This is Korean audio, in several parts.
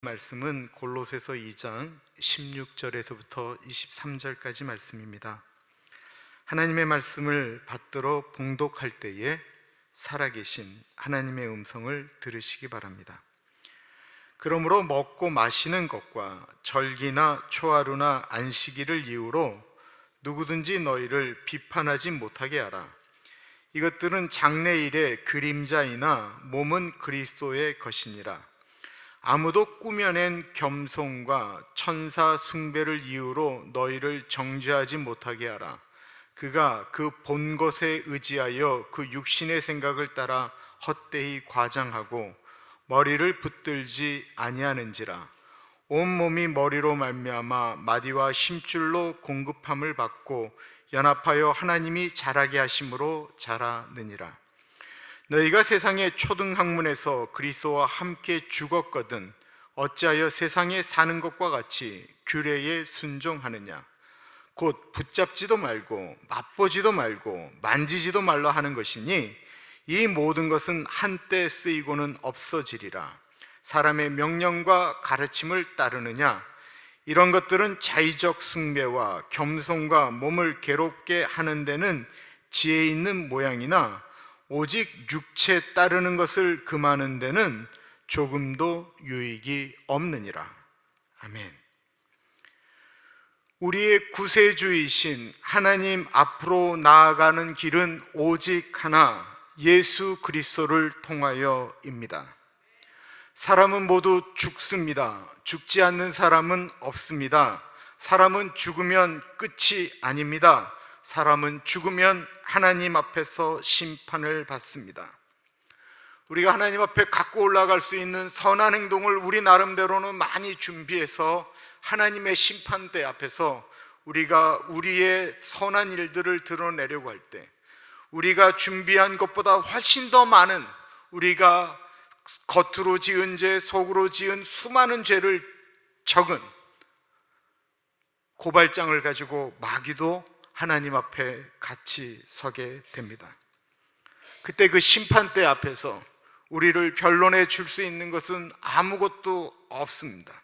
말씀은 골로새서 2장 16절에서부터 23절까지 말씀입니다. 하나님의 말씀을 받들어 봉독할 때에 살아계신 하나님의 음성을 들으시기 바랍니다. 그러므로 먹고 마시는 것과 절기나 초하루나 안식일을 이유로 누구든지 너희를 비판하지 못하게 하라. 이것들은 장래일의 그림자이나 몸은 그리스도의 것이니라. 아무도 꾸며낸 겸손과 천사 숭배를 이유로 너희를 정죄하지 못하게 하라. 그가 그 본 것에 의지하여 그 육신의 생각을 따라 헛되이 과장하고 머리를 붙들지 아니하는지라. 온몸이 머리로 말미암아 마디와 힘줄로 공급함을 받고 연합하여 하나님이 자라게 하심으로 자라느니라. 너희가 세상의 초등학문에서 그리스도와 함께 죽었거든 어찌하여 세상에 사는 것과 같이 규례에 순종하느냐. 곧 붙잡지도 말고 맛보지도 말고 만지지도 말라 하는 것이니 이 모든 것은 한때 쓰이고는 없어지리라. 사람의 명령과 가르침을 따르느냐. 이런 것들은 자의적 숭배와 겸손과 몸을 괴롭게 하는 데는 지혜 있는 모양이나 오직 육체 따르는 것을 금하는 데는 조금도 유익이 없느니라. 아멘. 우리의 구세주이신 하나님 앞으로 나아가는 길은 오직 하나, 예수 그리스도를 통하여입니다. 사람은 모두 죽습니다. 죽지 않는 사람은 없습니다. 사람은 죽으면 끝이 아닙니다. 사람은 죽으면 하나님 앞에서 심판을 받습니다. 우리가 하나님 앞에 갖고 올라갈 수 있는 선한 행동을 우리 나름대로는 많이 준비해서 하나님의 심판대 앞에서 우리가 우리의 선한 일들을 드러내려고 할 때 우리가 준비한 것보다 훨씬 더 많은, 우리가 겉으로 지은 죄, 속으로 지은 수많은 죄를 적은 고발장을 가지고 마귀도 하나님 앞에 같이 서게 됩니다. 그때 그 심판대 앞에서 우리를 변론해 줄 수 있는 것은 아무것도 없습니다.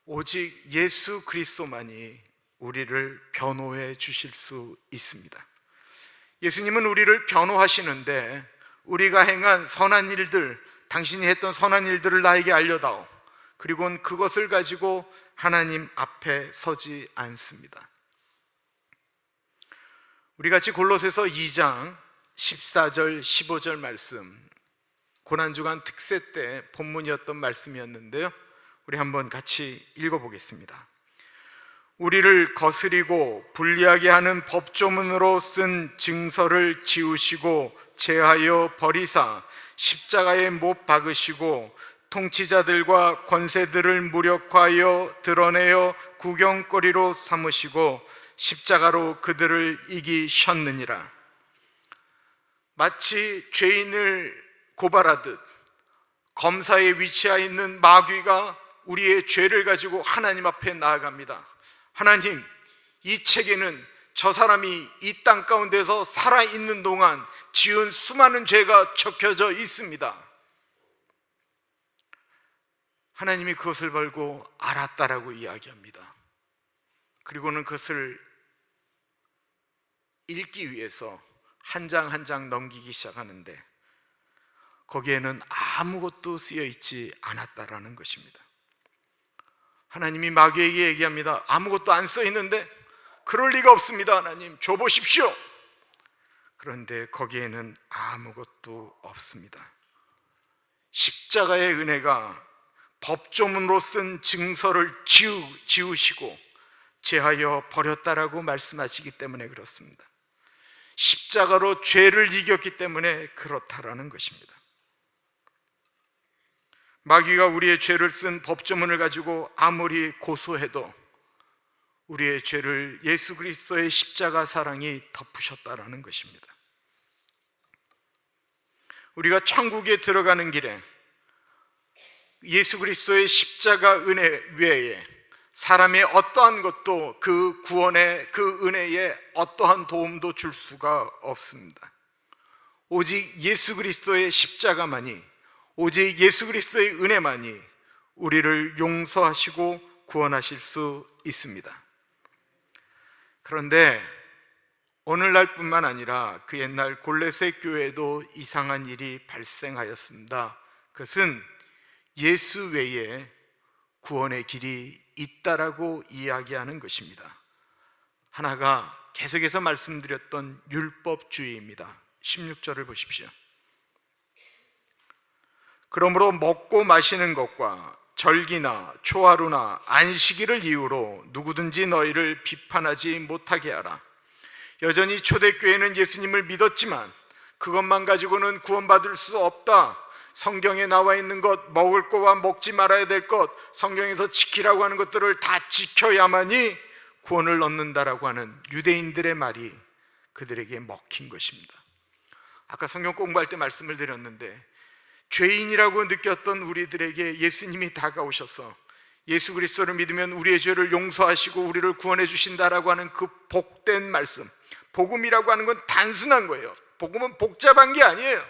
오직 예수 그리스도만이 우리를 변호해 주실 수 있습니다. 예수님은 우리를 변호하시는데 우리가 행한 선한 일들, 당신이 했던 선한 일들을 나에게 알려다오. 그리고는 그것을 가지고 하나님 앞에 서지 않습니다. 우리 같이 골로새서 2장 14절 15절 말씀, 고난주간 특세 때 본문이었던 말씀이었는데요, 우리 한번 같이 읽어보겠습니다. 우리를 거스리고 불리하게 하는 법조문으로 쓴 증서를 지우시고 제하여 버리사 십자가에 못 박으시고 통치자들과 권세들을 무력화하여 드러내어 구경거리로 삼으시고 십자가로 그들을 이기셨느니라. 마치 죄인을 고발하듯 검사에 위치해 있는 마귀가 우리의 죄를 가지고 하나님 앞에 나아갑니다. 하나님, 이 책에는 저 사람이 이 땅 가운데서 살아있는 동안 지은 수많은 죄가 적혀져 있습니다. 하나님이 그것을 보고 알았다라고 이야기합니다. 그리고는 그것을 읽기 위해서 한 장 한 장 넘기기 시작하는데 거기에는 아무것도 쓰여 있지 않았다라는 것입니다. 하나님이 마귀에게 얘기합니다. 아무것도 안 써 있는데? 그럴 리가 없습니다. 하나님, 줘보십시오. 그런데 거기에는 아무것도 없습니다. 십자가의 은혜가 법조문으로 쓴 증서를 지우시고 제하여 버렸다라고 말씀하시기 때문에 그렇습니다. 십자가로 죄를 이겼기 때문에 그렇다라는 것입니다. 마귀가 우리의 죄를 쓴 법조문을 가지고 아무리 고소해도 우리의 죄를 예수 그리스도의 십자가 사랑이 덮으셨다라는 것입니다. 우리가 천국에 들어가는 길에 예수 그리스도의 십자가 은혜 외에 사람의 어떠한 것도 그 구원의 그 은혜에 어떠한 도움도 줄 수가 없습니다. 오직 예수 그리스도의 십자가만이 오직 예수 그리스도의 은혜만이 우리를 용서하시고 구원하실 수 있습니다. 그런데 오늘날뿐만 아니라 그 옛날 골로새 교회에도 이상한 일이 발생하였습니다. 그것은 예수 외에 구원의 길이 있다라고 이야기하는 것입니다. 하나가 계속해서 말씀드렸던 율법주의입니다. 16절을 보십시오. 그러므로 먹고 마시는 것과 절기나 초하루나 안식일을 이유로 누구든지 너희를 비판하지 못하게 하라. 여전히 초대교회는 예수님을 믿었지만 그것만 가지고는 구원받을 수 없다. 성경에 나와 있는 것, 먹을 거와 먹지 말아야 될 것, 성경에서 지키라고 하는 것들을 다 지켜야만이 구원을 얻는다라고 하는 유대인들의 말이 그들에게 먹힌 것입니다. 아까 성경 공부할 때 말씀을 드렸는데, 죄인이라고 느꼈던 우리들에게 예수님이 다가오셔서 예수 그리스도를 믿으면 우리의 죄를 용서하시고 우리를 구원해 주신다라고 하는 그 복된 말씀, 복음이라고 하는 건 단순한 거예요. 복음은 복잡한 게 아니에요.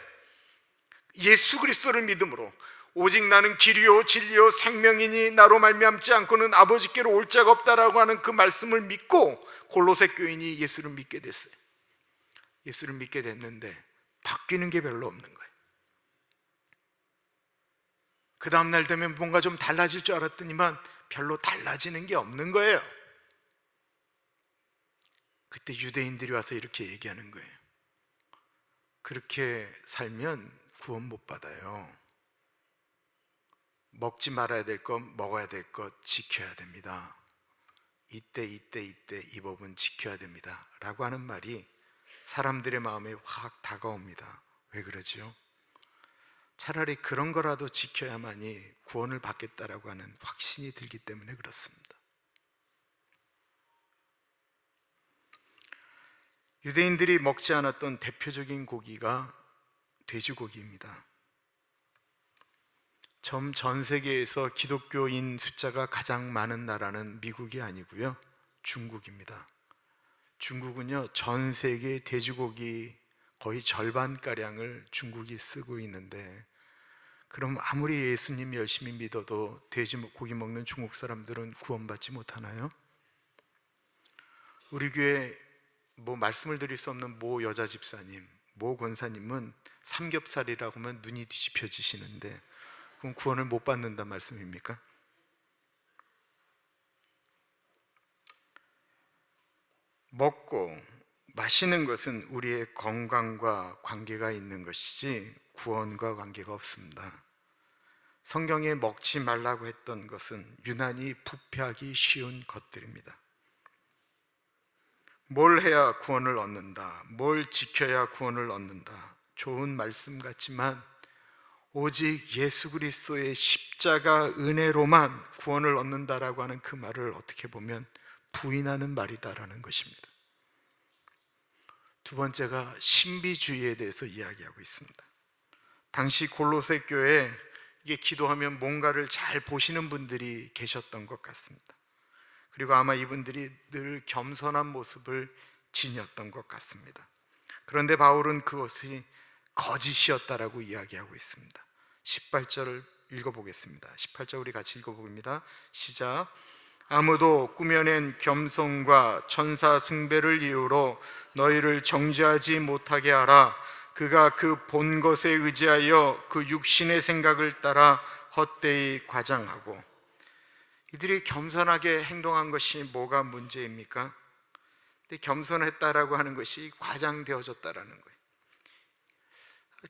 예수 그리스도를 믿음으로 오직 나는 길이요 진리요 생명이니 나로 말미암지 않고는 아버지께로 올 자가 없다라고 하는 그 말씀을 믿고 골로새 교인이 예수를 믿게 됐어요. 예수를 믿게 됐는데 바뀌는 게 별로 없는 거예요. 그 다음날 되면 뭔가 좀 달라질 줄 알았더니만 별로 달라지는 게 없는 거예요. 그때 유대인들이 와서 이렇게 얘기하는 거예요. 그렇게 살면 구원 못 받아요. 먹지 말아야 될 것, 먹어야 될 것 지켜야 됩니다. 이때 이 법은 지켜야 됩니다 라고 하는 말이 사람들의 마음에 확 다가옵니다. 왜 그러지요? 차라리 그런 거라도 지켜야만이 구원을 받겠다라고 하는 확신이 들기 때문에 그렇습니다. 유대인들이 먹지 않았던 대표적인 고기가 돼지고기입니다. 전 세계에서 기독교인 숫자가 가장 많은 나라는 미국이 아니고요, 중국입니다. 중국은요, 전 세계 돼지고기 거의 절반가량을 중국이 쓰고 있는데, 그럼 아무리 예수님 열심히 믿어도 돼지고기 먹는 중국 사람들은 구원받지 못하나요? 우리 교회 말씀을 드릴 수 없는 모 여자 집사님, 모 권사님은 삼겹살이라고 하면 눈이 뒤집혀지시는데 그럼 구원을 못 받는단 말씀입니까? 먹고 마시는 것은 우리의 건강과 관계가 있는 것이지 구원과 관계가 없습니다. 성경에 먹지 말라고 했던 것은 유난히 부패하기 쉬운 것들입니다. 뭘 해야 구원을 얻는다, 뭘 지켜야 구원을 얻는다, 좋은 말씀 같지만 오직 예수 그리스도의 십자가 은혜로만 구원을 얻는다라고 하는 그 말을 어떻게 보면 부인하는 말이다라는 것입니다. 두 번째가 신비주의에 대해서 이야기하고 있습니다. 당시 골로새 교회에 이게 기도하면 뭔가를 잘 보시는 분들이 계셨던 것 같습니다. 그리고 아마 이분들이 늘 겸손한 모습을 지녔던 것 같습니다. 그런데 바울은 그것이 거짓이었다라고 이야기하고 있습니다. 18절을 읽어보겠습니다. 18절 우리 같이 읽어봅니다. 시작. 아무도 꾸며낸 겸손과 천사 숭배를 이유로 너희를 정죄하지 못하게 하라. 그가 그 본 것에 의지하여 그 육신의 생각을 따라 헛되이 과장하고. 이들이 겸손하게 행동한 것이 뭐가 문제입니까? 근데 겸손했다라고 하는 것이 과장되어졌다라는 거예요.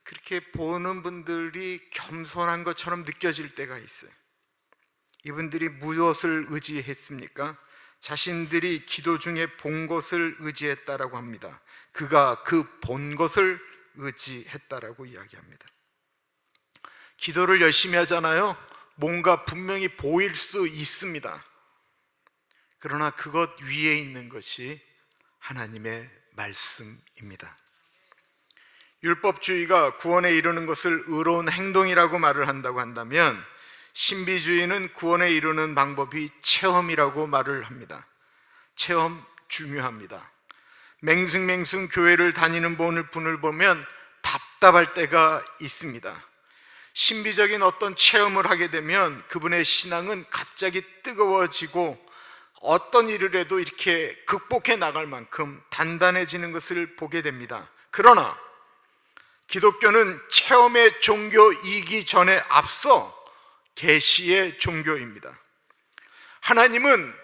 그렇게 보는 분들이 겸손한 것처럼 느껴질 때가 있어요. 이분들이 무엇을 의지했습니까? 자신들이 기도 중에 본 것을 의지했다라고 합니다. 그가 그 본 것을 의지했다라고 이야기합니다. 기도를 열심히 하잖아요. 뭔가 분명히 보일 수 있습니다. 그러나 그것 위에 있는 것이 하나님의 말씀입니다. 율법주의가 구원에 이르는 것을 의로운 행동이라고 말을 한다고 한다면, 신비주의는 구원에 이르는 방법이 체험이라고 말을 합니다. 체험 중요합니다. 맹숭맹숭 교회를 다니는 분을 보면 답답할 때가 있습니다. 신비적인 어떤 체험을 하게 되면 그분의 신앙은 갑자기 뜨거워지고 어떤 일을 해도 이렇게 극복해 나갈 만큼 단단해지는 것을 보게 됩니다. 그러나 기독교는 체험의 종교이기 전에 앞서 계시의 종교입니다. 하나님은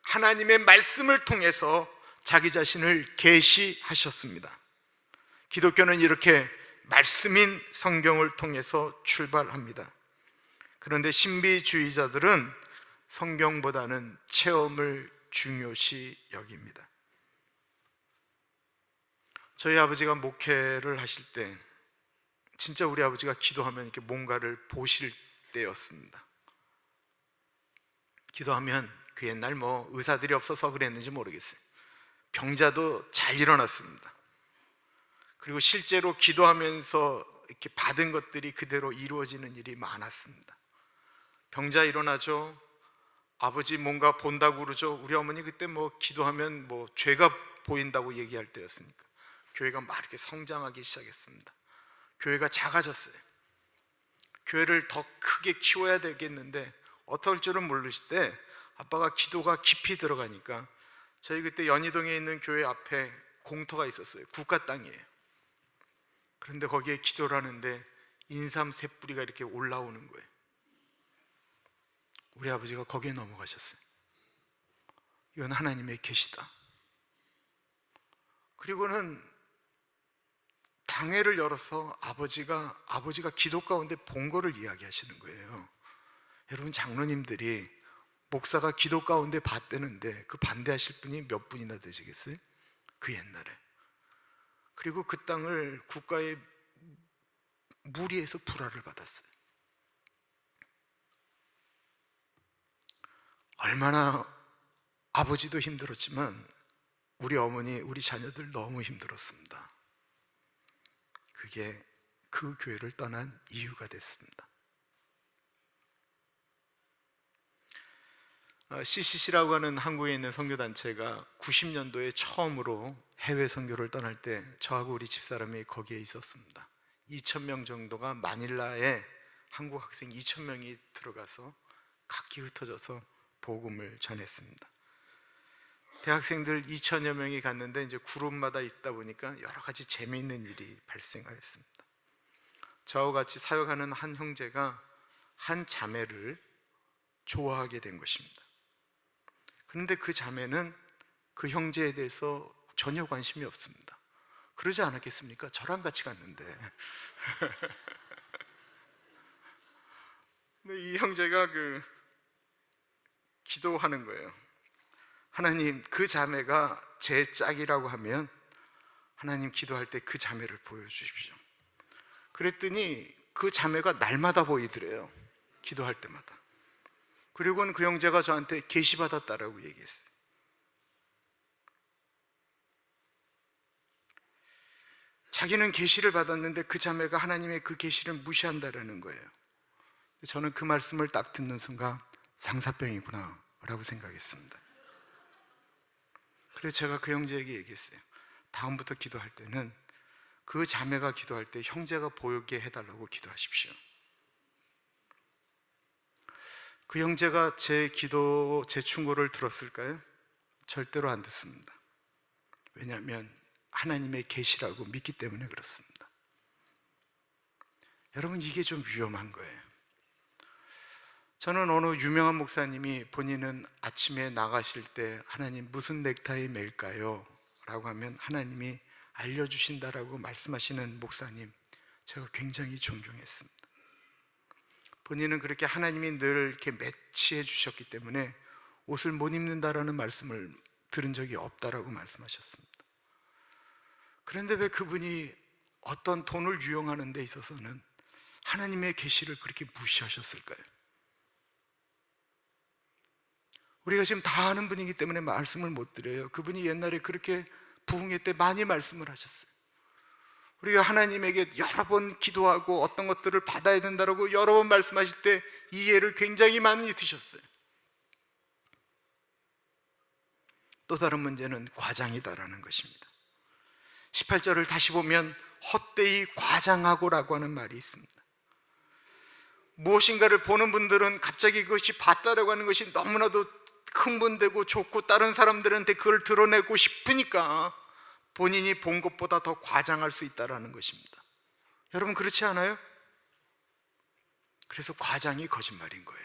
하나님의 말씀을 통해서 자기 자신을 계시하셨습니다. 기독교는 이렇게 말씀인 성경을 통해서 출발합니다. 그런데 신비주의자들은 성경보다는 체험을 중요시 여깁니다. 저희 아버지가 목회를 하실 때 진짜 우리 아버지가 기도하면 이렇게 뭔가를 보실 때였습니다. 기도하면 그 옛날 의사들이 없어서 그랬는지 모르겠어요. 병자도 잘 일어났습니다. 그리고 실제로 기도하면서 이렇게 받은 것들이 그대로 이루어지는 일이 많았습니다. 병자 일어나죠. 아버지 뭔가 본다고 그러죠. 우리 어머니 그때 기도하면 죄가 보인다고 얘기할 때였으니까 교회가 막 이렇게 성장하기 시작했습니다. 교회가 작아졌어요. 교회를 더 크게 키워야 되겠는데 어떨 줄은 모르실 때 아빠가 기도가 깊이 들어가니까 저희 그때 연희동에 있는 교회 앞에 공터가 있었어요. 국가 땅이에요. 그런데 거기에 기도를 하는데 인삼 새 뿌리가 이렇게 올라오는 거예요. 우리 아버지가 거기에 넘어가셨어요. 이건 하나님의 계시다. 그리고는 당회를 열어서 아버지가 기도 가운데 본 거를 이야기하시는 거예요. 여러분, 장로님들이 목사가 기도 가운데 봤다는데 그 반대하실 분이 몇 분이나 되시겠어요? 그 옛날에. 그리고 그 땅을 국가의 무리에서 불화를 받았어요. 얼마나 아버지도 힘들었지만 우리 어머니, 우리 자녀들 너무 힘들었습니다. 그게 그 교회를 떠난 이유가 됐습니다. CCC라고 하는 한국에 있는 선교단체가 90년도에 처음으로 해외 선교를 떠날 때 저하고 우리 집사람이 거기에 있었습니다. 2,000명 정도가 마닐라에 한국 학생 2,000명이 들어가서 각기 흩어져서 복음을 전했습니다. 대학생들 2,000여 명이 갔는데 이제 그룹마다 있다 보니까 여러 가지 재미있는 일이 발생하였습니다. 저와 같이 사역하는 한 형제가 한 자매를 좋아하게 된 것입니다. 그런데 그 자매는 그 형제에 대해서 전혀 관심이 없습니다. 그러지 않았겠습니까? 저랑 같이 갔는데. 근데 이 형제가 기도하는 거예요. 하나님, 그 자매가 제 짝이라고 하면 하나님, 기도할 때 그 자매를 보여주십시오. 그랬더니 그 자매가 날마다 보이더래요. 기도할 때마다. 그리고는 그 형제가 저한테 계시받았다라고 얘기했어요. 자기는 계시를 받았는데 그 자매가 하나님의 그 계시를 무시한다라는 거예요. 저는 그 말씀을 딱 듣는 순간 상사병이구나 라고 생각했습니다. 그래서 제가 그 형제에게 얘기했어요. 다음부터 기도할 때는 그 자매가 기도할 때 형제가 보이게 해달라고 기도하십시오. 그 형제가 제 충고를 들었을까요? 절대로 안 듣습니다. 왜냐하면 하나님의 계시라고 믿기 때문에 그렇습니다. 여러분, 이게 좀 위험한 거예요. 저는 어느 유명한 목사님이 본인은 아침에 나가실 때 하나님 무슨 넥타이 맬까요? 라고 하면 하나님이 알려주신다라고 말씀하시는 목사님, 제가 굉장히 존경했습니다. 본인은 그렇게 하나님이 늘 이렇게 매치해 주셨기 때문에 옷을 못 입는다라는 말씀을 들은 적이 없다라고 말씀하셨습니다. 그런데 왜 그분이 어떤 돈을 유용하는 데 있어서는 하나님의 계시를 그렇게 무시하셨을까요? 우리가 지금 다 아는 분이기 때문에 말씀을 못 드려요. 그분이 옛날에 그렇게 부흥회 때 많이 말씀을 하셨어요. 우리가 하나님에게 여러 번 기도하고 어떤 것들을 받아야 된다고 여러 번 말씀하실 때 이해를 굉장히 많이 드셨어요. 또 다른 문제는 과장이다라는 것입니다. 18절을 다시 보면 헛되이 과장하고라고 하는 말이 있습니다. 무엇인가를 보는 분들은 갑자기 그것이 봤다라고 하는 것이 너무나도 흥분되고 좋고 다른 사람들한테 그걸 드러내고 싶으니까 본인이 본 것보다 더 과장할 수 있다는 것입니다. 여러분 그렇지 않아요? 그래서 과장이 거짓말인 거예요.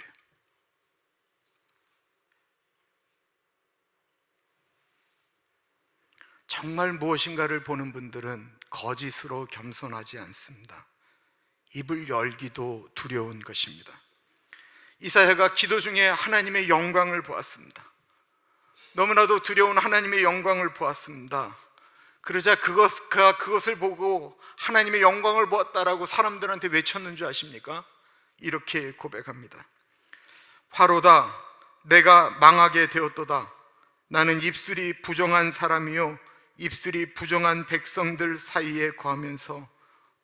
정말 무엇인가를 보는 분들은 거짓으로 겸손하지 않습니다. 입을 열기도 두려운 것입니다. 이사야가 기도 중에 하나님의 영광을 보았습니다. 너무나도 두려운 하나님의 영광을 보았습니다. 그러자 그가 그것을 보고 하나님의 영광을 보았다라고 사람들한테 외쳤는 줄 아십니까? 이렇게 고백합니다. 화로다, 내가 망하게 되었도다. 나는 입술이 부정한 사람이요 입술이 부정한 백성들 사이에 거하면서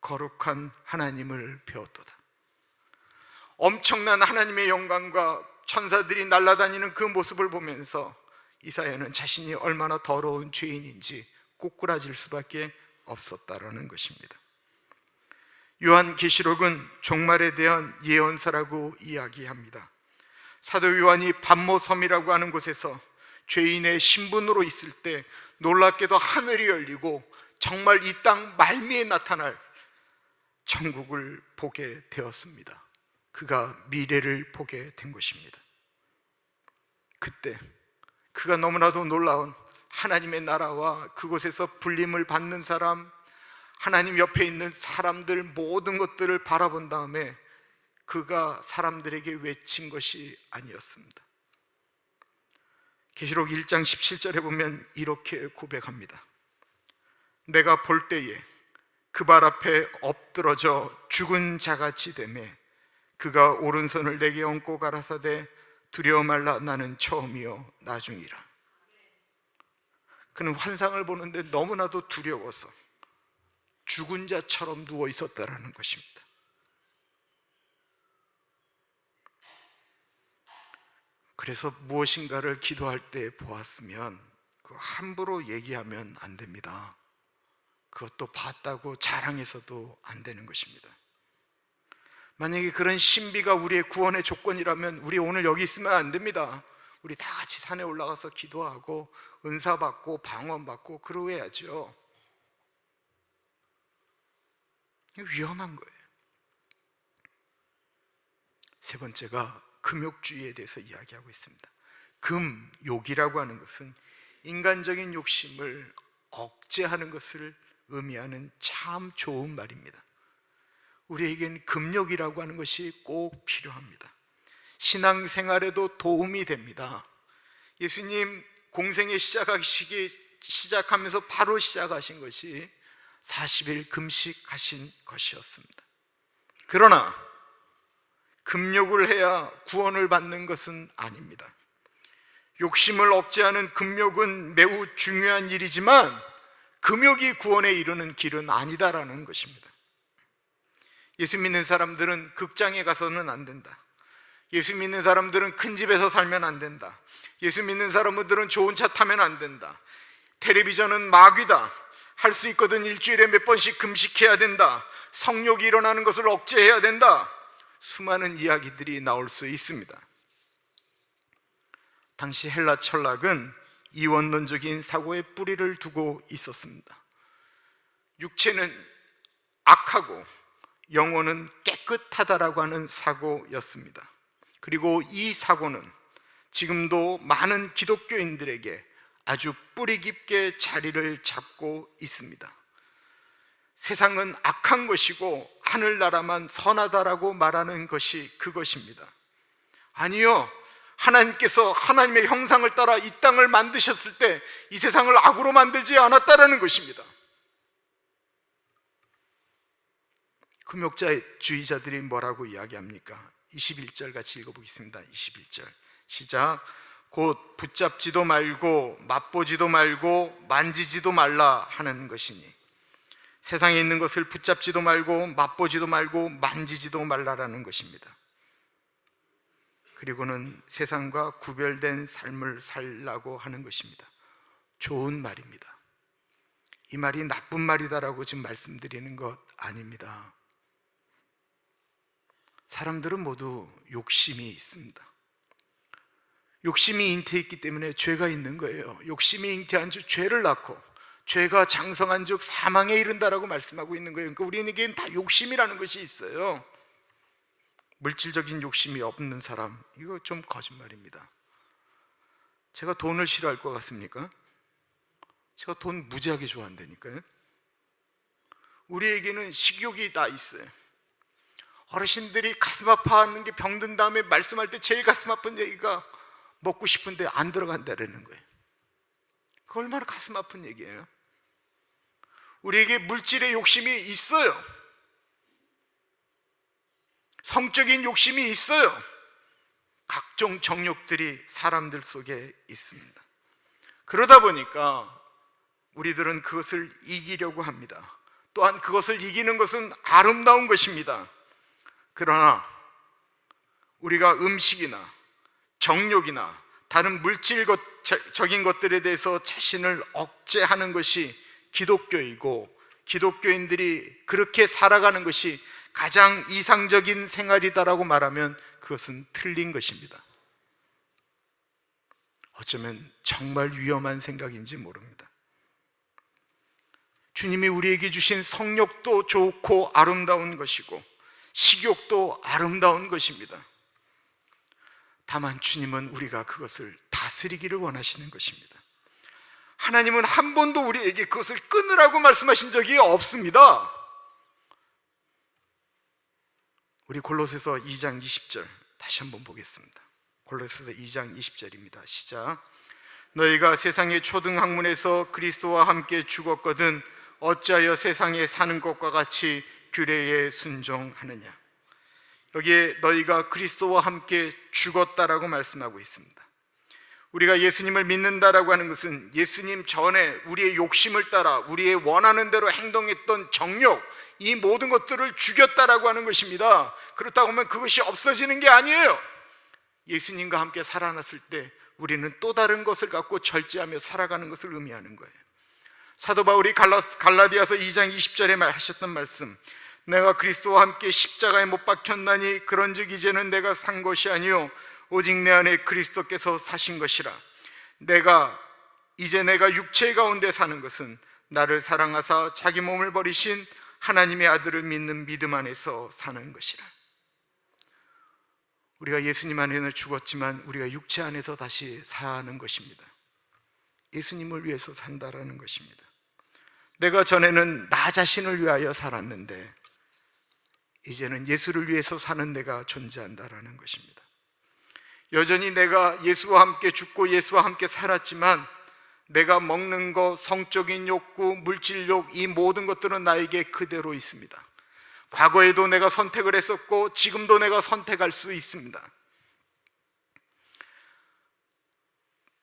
거룩한 하나님을 배웠도다. 엄청난 하나님의 영광과 천사들이 날아다니는 그 모습을 보면서 이사야는 자신이 얼마나 더러운 죄인인지 꼬꾸라질 수밖에 없었다라는 것입니다. 요한계시록은 종말에 대한 예언서라고 이야기합니다. 사도 요한이 반모섬이라고 하는 곳에서 죄인의 신분으로 있을 때 놀랍게도 하늘이 열리고 정말 이 땅 말미에 나타날 천국을 보게 되었습니다. 그가 미래를 보게 된 것입니다. 그때 그가 너무나도 놀라운 하나님의 나라와 그곳에서 불림을 받는 사람, 하나님 옆에 있는 사람들 모든 것들을 바라본 다음에 그가 사람들에게 외친 것이 아니었습니다. 계시록 1장 17절에 보면 이렇게 고백합니다. 내가 볼 때에 그 발 앞에 엎드러져 죽은 자같이 되매 그가 오른손을 내게 얹고 가라사대 두려워 말라 나는 처음이요 나중이라. 그는 환상을 보는데 너무나도 두려워서 죽은 자처럼 누워 있었다라는 것입니다. 그래서 무엇인가를 기도할 때 보았으면 그 함부로 얘기하면 안 됩니다. 그것도 봤다고 자랑해서도 안 되는 것입니다. 만약에 그런 신비가 우리의 구원의 조건이라면 우리 오늘 여기 있으면 안 됩니다. 우리 다 같이 산에 올라가서 기도하고 은사 받고 방언 받고 그러고 해야죠. 위험한 거예요. 세 번째가 금욕주의에 대해서 이야기하고 있습니다. 금욕이라고 하는 것은 인간적인 욕심을 억제하는 것을 의미하는 참 좋은 말입니다. 우리에겐 금욕이라고 하는 것이 꼭 필요합니다. 신앙생활에도 도움이 됩니다. 예수님 공생애 시작하면서 바로 시작하신 것이 40일 금식하신 것이었습니다. 그러나 금욕을 해야 구원을 받는 것은 아닙니다. 욕심을 억제하는 금욕은 매우 중요한 일이지만 금욕이 구원에 이르는 길은 아니다라는 것입니다. 예수 믿는 사람들은 극장에 가서는 안 된다. 예수 믿는 사람들은 큰 집에서 살면 안 된다. 예수 믿는 사람들은 좋은 차 타면 안 된다. 텔레비전은 마귀다. 할 수 있거든 일주일에 몇 번씩 금식해야 된다. 성욕이 일어나는 것을 억제해야 된다. 수많은 이야기들이 나올 수 있습니다. 당시 헬라 철학은 이원론적인 사고의 뿌리를 두고 있었습니다. 육체는 악하고 영혼은 깨끗하다라고 하는 사고였습니다. 그리고 이 사고는 지금도 많은 기독교인들에게 아주 뿌리 깊게 자리를 잡고 있습니다. 세상은 악한 것이고 하늘나라만 선하다라고 말하는 것이 그것입니다. 아니요, 하나님께서 하나님의 형상을 따라 이 땅을 만드셨을 때 이 세상을 악으로 만들지 않았다라는 것입니다. 금욕주의자들이 뭐라고 이야기합니까? 21절 같이 읽어보겠습니다. 21절 시작. 곧 붙잡지도 말고 맛보지도 말고 만지지도 말라 하는 것이니 세상에 있는 것을 붙잡지도 말고 맛보지도 말고 만지지도 말라라는 것입니다. 그리고는 세상과 구별된 삶을 살라고 하는 것입니다. 좋은 말입니다. 이 말이 나쁜 말이다라고 지금 말씀드리는 것 아닙니다. 사람들은 모두 욕심이 있습니다. 욕심이 잉태했기 때문에 죄가 있는 거예요. 욕심이 잉태한 즉 죄를 낳고, 죄가 장성한 즉 사망에 이른다라고 말씀하고 있는 거예요. 그러니까 우리에게는 다 욕심이라는 것이 있어요. 물질적인 욕심이 없는 사람, 이거 좀 거짓말입니다. 제가 돈을 싫어할 것 같습니까? 제가 돈 무지하게 좋아한다니까요. 우리에게는 식욕이 다 있어요. 어르신들이 가슴 아파하는 게 병든 다음에 말씀할 때 제일 가슴 아픈 얘기가 먹고 싶은데 안 들어간다라는 거예요. 그 얼마나 가슴 아픈 얘기예요. 우리에게 물질의 욕심이 있어요. 성적인 욕심이 있어요. 각종 정욕들이 사람들 속에 있습니다. 그러다 보니까 우리들은 그것을 이기려고 합니다. 또한 그것을 이기는 것은 아름다운 것입니다. 그러나 우리가 음식이나 정욕이나 다른 물질적인 것들에 대해서 자신을 억제하는 것이 기독교이고, 기독교인들이 그렇게 살아가는 것이 가장 이상적인 생활이다라고 말하면 그것은 틀린 것입니다. 어쩌면 정말 위험한 생각인지 모릅니다. 주님이 우리에게 주신 성욕도 좋고 아름다운 것이고 식욕도 아름다운 것입니다. 다만 주님은 우리가 그것을 다스리기를 원하시는 것입니다. 하나님은 한 번도 우리에게 그것을 끊으라고 말씀하신 적이 없습니다. 우리 골로새서 2장 20절 다시 한번 보겠습니다. 골로새서 2장 20절입니다. 시작. 너희가 세상의 초등학문에서 그리스도와 함께 죽었거든 어찌하여 세상에 사는 것과 같이 규례에 순종하느냐. 여기에 너희가 그리스도와 함께 죽었다라고 말씀하고 있습니다. 우리가 예수님을 믿는다라고 하는 것은 예수님 전에 우리의 욕심을 따라 우리의 원하는 대로 행동했던 정욕, 이 모든 것들을 죽였다라고 하는 것입니다. 그렇다고 하면 그것이 없어지는 게 아니에요. 예수님과 함께 살아났을 때 우리는 또 다른 것을 갖고 절제하며 살아가는 것을 의미하는 거예요. 사도 바울이 갈라디아서 2장 20절에 하셨던 말씀, 내가 그리스도와 함께 십자가에 못 박혔나니 그런즉 이제는 내가 산 것이 아니요 오직 내 안에 그리스도께서 사신 것이라. 이제 내가 육체 가운데 사는 것은 나를 사랑하사 자기 몸을 버리신 하나님의 아들을 믿는 믿음 안에서 사는 것이라. 우리가 예수님 안에는 죽었지만 우리가 육체 안에서 다시 사는 것입니다. 예수님을 위해서 산다라는 것입니다. 내가 전에는 나 자신을 위하여 살았는데 이제는 예수를 위해서 사는 내가 존재한다라는 것입니다. 여전히 내가 예수와 함께 죽고 예수와 함께 살았지만 내가 먹는 것, 성적인 욕구, 물질욕, 이 모든 것들은 나에게 그대로 있습니다. 과거에도 내가 선택을 했었고 지금도 내가 선택할 수 있습니다.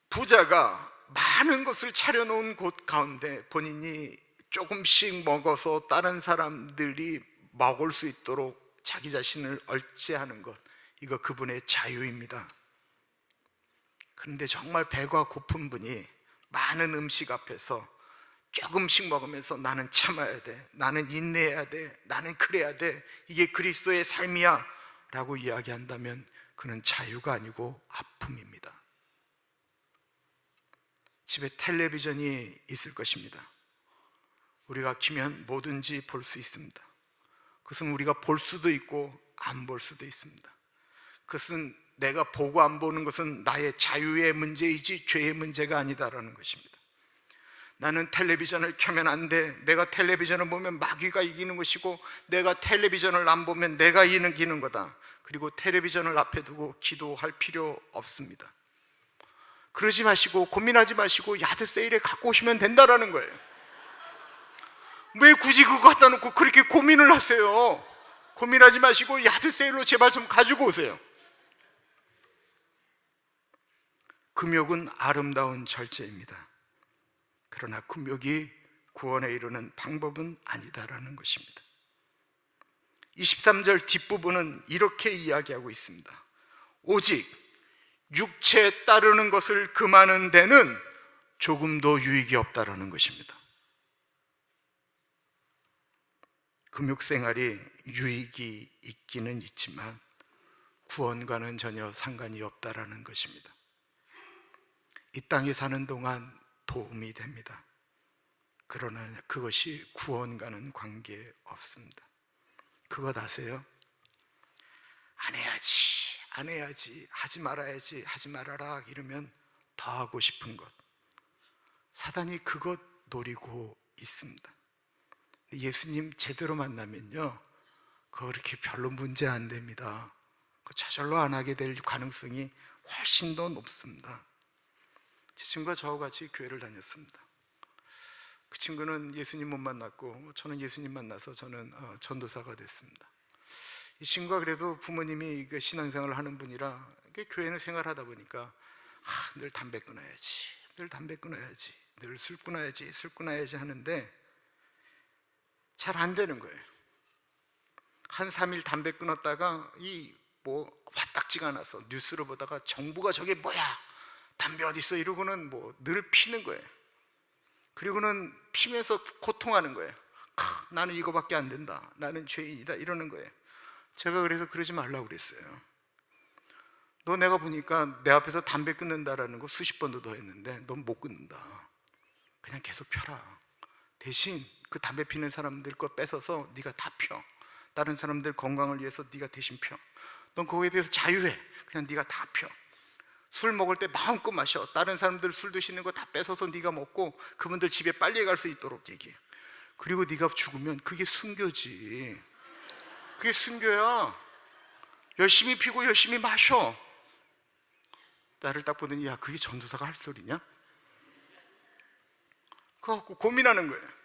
부자가 많은 것을 차려놓은 곳 가운데 본인이 조금씩 먹어서 다른 사람들이 먹을 수 있도록 자기 자신을 억제하는 것, 이거 그분의 자유입니다. 그런데 정말 배가 고픈 분이 많은 음식 앞에서 조금씩 먹으면서 나는 참아야 돼, 나는 인내해야 돼, 나는 그래야 돼, 이게 그리스도의 삶이야 라고 이야기한다면 그는 자유가 아니고 아픔입니다. 집에 텔레비전이 있을 것입니다. 우리가 키면 뭐든지 볼 수 있습니다. 그것은 우리가 볼 수도 있고 안 볼 수도 있습니다. 그것은 내가 보고 안 보는 것은 나의 자유의 문제이지 죄의 문제가 아니다라는 것입니다. 나는 텔레비전을 켜면 안 돼, 내가 텔레비전을 보면 마귀가 이기는 것이고 내가 텔레비전을 안 보면 내가 이기는 거다. 그리고 텔레비전을 앞에 두고 기도할 필요 없습니다. 그러지 마시고 고민하지 마시고 야드 세일에 갖고 오시면 된다라는 거예요. 왜 굳이 그거 갖다 놓고 그렇게 고민을 하세요? 고민하지 마시고 야드 세일로 제발 좀 가지고 오세요. 금욕은 아름다운 절제입니다. 그러나 금욕이 구원에 이르는 방법은 아니다라는 것입니다. 23절 뒷부분은 이렇게 이야기하고 있습니다. 오직 육체에 따르는 것을 금하는 데는 조금도 유익이 없다라는 것입니다. 금욕생활이 유익이 있기는 있지만 구원과는 전혀 상관이 없다라는 것입니다. 이 땅에 사는 동안 도움이 됩니다. 그러나 그것이 구원과는 관계 없습니다. 그것 아세요? 안 해야지, 하지 말아야지, 하지 말아라 이러면 더 하고 싶은 것, 사단이 그것 노리고 있습니다. 예수님 제대로 만나면요, 그거 그렇게 별로 문제 안 됩니다. 저절로 안 하게 될 가능성이 훨씬 더 높습니다. 제 친구가 저와 같이 교회를 다녔습니다. 그 친구는 예수님 못 만났고 저는 예수님 만나서 저는 전도사가 됐습니다. 이 친구가 그래도 부모님이 신앙생활을 하는 분이라 교회는 생활하다 보니까 늘 담배 끊어야지, 늘 담배 끊어야지, 늘 술 끊어야지, 술 끊어야지 하는데 잘 안 되는 거예요. 한 3일 담배 끊었다가 화딱지가 나서 뉴스를 보다가 정부가 저게 뭐야, 담배 어디 있어 이러고는 늘 피는 거예요. 그리고는 피면서 고통하는 거예요. 나는 이거밖에 안 된다, 나는 죄인이다 이러는 거예요. 제가 그래서 그러지 말라고 그랬어요. 너 내가 보니까 내 앞에서 담배 끊는다라는 거 수십 번도 더 했는데 넌 못 끊는다. 그냥 계속 펴라. 대신 그 담배 피는 사람들 거 뺏어서 네가 다 펴. 다른 사람들 건강을 위해서 네가 대신 펴. 넌 거기에 대해서 자유해. 그냥 네가 다 펴. 술 먹을 때 마음껏 마셔. 다른 사람들 술 드시는 거 다 뺏어서 네가 먹고 그분들 집에 빨리 갈 수 있도록 얘기해. 그리고 네가 죽으면 그게 순교지. 그게 순교야. 열심히 피고 열심히 마셔. 나를 딱 보더니 야, 그게 전도사가 할 소리냐? 그거 갖고 고민하는 거예요.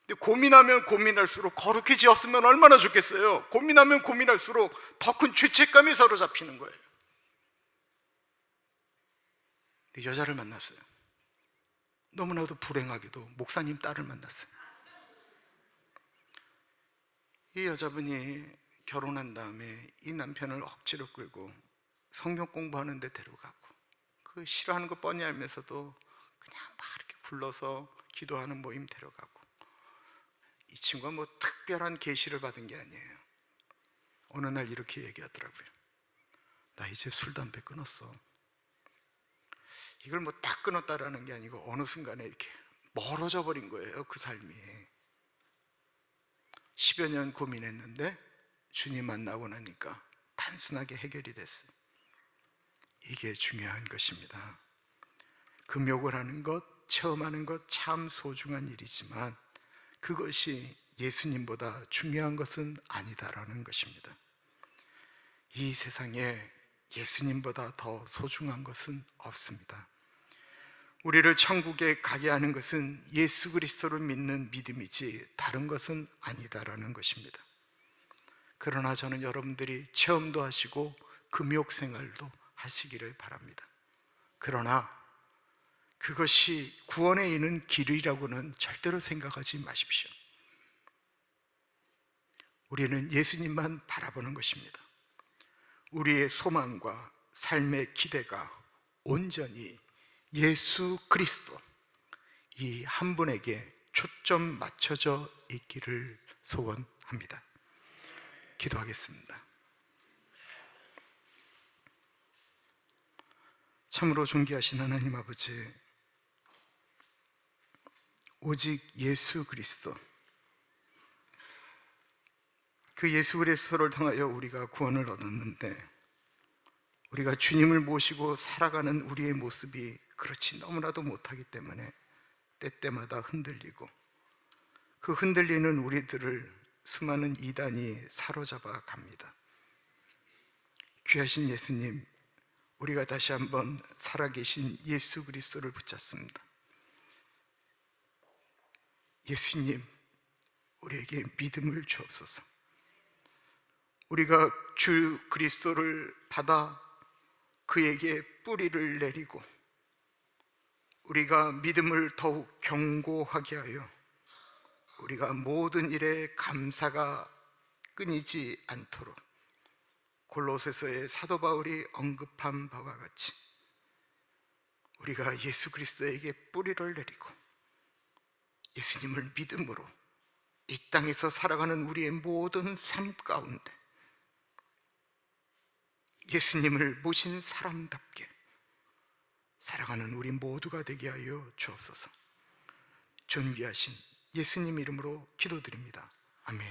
근데 고민하면 고민할수록 거룩해지었으면 얼마나 좋겠어요. 고민하면 고민할수록 더 큰 죄책감이 사로잡히는 거예요. 근데 여자를 만났어요. 너무나도 불행하게도 목사님 딸을 만났어요. 이 여자분이 결혼한 다음에 이 남편을 억지로 끌고 성경 공부하는 데 데려가고, 그 싫어하는 거 뻔히 알면서도 그냥 막 이렇게 불러서 기도하는 모임 데려가고, 이 친구가 특별한 계시를 받은 게 아니에요. 어느 날 이렇게 얘기하더라고요. 나 이제 술 담배 끊었어. 이걸 딱 끊었다라는 게 아니고 어느 순간에 이렇게 멀어져 버린 거예요. 그 삶이 10여 년 고민했는데 주님 만나고 나니까 단순하게 해결이 됐어요. 이게 중요한 것입니다. 금욕을 하는 것, 체험하는 것 참 소중한 일이지만 그것이 예수님보다 중요한 것은 아니다라는 것입니다. 이 세상에 예수님보다 더 소중한 것은 없습니다. 우리를 천국에 가게 하는 것은 예수 그리스도를 믿는 믿음이지 다른 것은 아니다라는 것입니다. 그러나 저는 여러분들이 체험도 하시고 금욕 생활도 하시기를 바랍니다. 그러나 그것이 구원에 이르는 길이라고는 절대로 생각하지 마십시오. 우리는 예수님만 바라보는 것입니다. 우리의 소망과 삶의 기대가 온전히 예수 그리스도 이 한 분에게 초점 맞춰져 있기를 소원합니다. 기도하겠습니다. 참으로 존귀하신 하나님 아버지, 오직 예수 그리스도, 그 예수 그리스도를 통하여 우리가 구원을 얻었는데 우리가 주님을 모시고 살아가는 우리의 모습이 그렇지 너무나도 못하기 때문에 때때마다 흔들리고, 그 흔들리는 우리들을 수많은 이단이 사로잡아 갑니다. 귀하신 예수님, 우리가 다시 한번 살아계신 예수 그리스도를 붙잡습니다. 예수님, 우리에게 믿음을 주옵소서. 우리가 주 그리스도를 받아 그에게 뿌리를 내리고 우리가 믿음을 더욱 견고하게 하여 우리가 모든 일에 감사가 끊이지 않도록 골로새서의 사도 바울이 언급한 바와 같이 우리가 예수 그리스도에게 뿌리를 내리고 예수님을 믿음으로 이 땅에서 살아가는 우리의 모든 삶 가운데 예수님을 모신 사람답게 살아가는 우리 모두가 되게 하여 주옵소서. 존귀하신 예수님 이름으로 기도드립니다. 아멘.